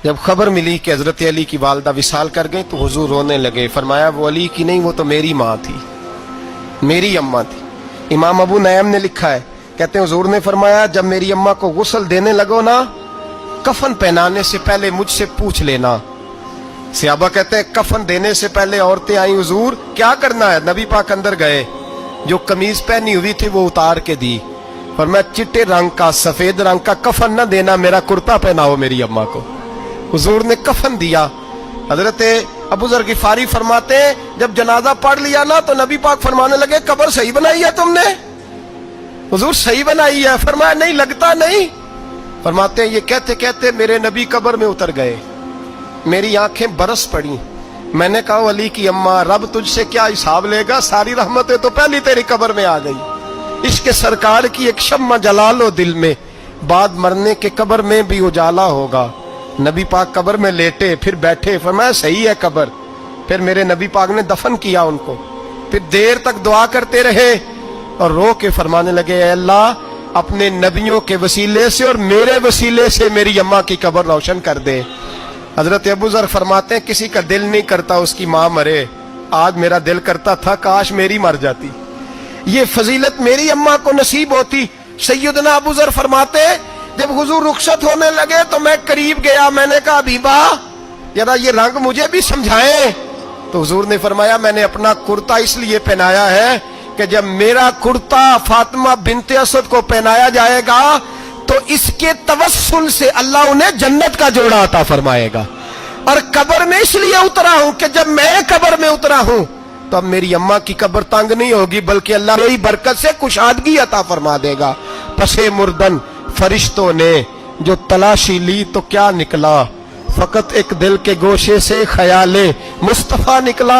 जब खबर मिली कि हजरत अली की वालदा विसाल कर गई तो हुजूर रोने लगे। फरमाया वो अली की नहीं, वो तो मेरी माँ थी, मेरी अम्मा थी। इमाम अबू नईम ने लिखा है, कहते हैं हुजूर ने फरमाया जब मेरी अम्मा को गुस्ल देने लगो ना, कफन पहनाने से पहले मुझसे पूछ लेना। सहाबा कहते हैं कफन देने से पहले औरतें आई, हुजूर क्या करना है? नबी पाक अंदर गए, जो कमीज पहनी हुई थी वो उतार के दी। फरमाया चिट्टे रंग का, सफेद रंग का कफन न देना, मेरा कुर्ता पहनाओ मेरी अम्मा को। हुजूर ने कफन दिया। हजरत अबू जर गिफारी फरमाते जब जनाजा पढ़ लिया ना तो नबी पाक फरमाने लगे कब्र सही बनाई है तुमने? हुजूर सही बनाई है। फरमाया नहीं, लगता नहीं। फरमाते हैं ये कहते कहते मेरे नबी कब्र में उतर गए, मेरी आंखें बरस पड़ी। मैंने कहा अली की अम्मा, रब तुझसे क्या हिसाब लेगा? सारी रहमतें तो पहली तेरी कब्र में आ गई। इश्क सरकार की एक शम्मा जला लो दिल में, बाद मरने के कब्र में भी उजाला होगा। नबी पाक कब्र में लेटे, फिर बैठे, फरमाया सही है कब्र। फिर मेरे नबी पाक ने दफन किया उनको। फिर देर तक दुआ करते रहे और रो के फरमाने लगे ऐ अल्लाह, अपने नबियों के वसीले से और मेरे वसीले से मेरी अम्मा की कब्र रोशन कर दे। हजरत अबू जर फरमाते हैं किसी का दिल नहीं करता उसकी माँ मरे, आज मेरा दिल करता था काश मेरी मर जाती, ये फजीलत मेरी अम्मा को नसीब होती। सैयदना अबू जर फरमाते जब हुजूर रुखसत होने लगे तो मैं करीब गया, मैंने कहा हबीबा जरा ये रंग मुझे भी समझाएं। तो हुजूर ने फरमाया मैंने अपना कुर्ता इसलिए पहनाया है कि जब मेरा कुर्ता फातिमा बिनते असद को पहनाया जाएगा तो इसके तवस्सुल से अल्लाह उन्हें जन्नत का जोड़ा अता फरमाएगा। और कब्र में इसलिए उतरा हूं कि जब मैं कब्र में उतरा हूं तो अब मेरी अम्मा की कब्र तंग नहीं होगी, बल्कि अल्लाह मेरी बरकत से कुशादगी अता फरमा देगा। पसे मुर्दन फरिश्तों ने जो तलाशी ली तो क्या निकला, फकत एक दिल के गोशे से ख्याले मुस्तफा निकला।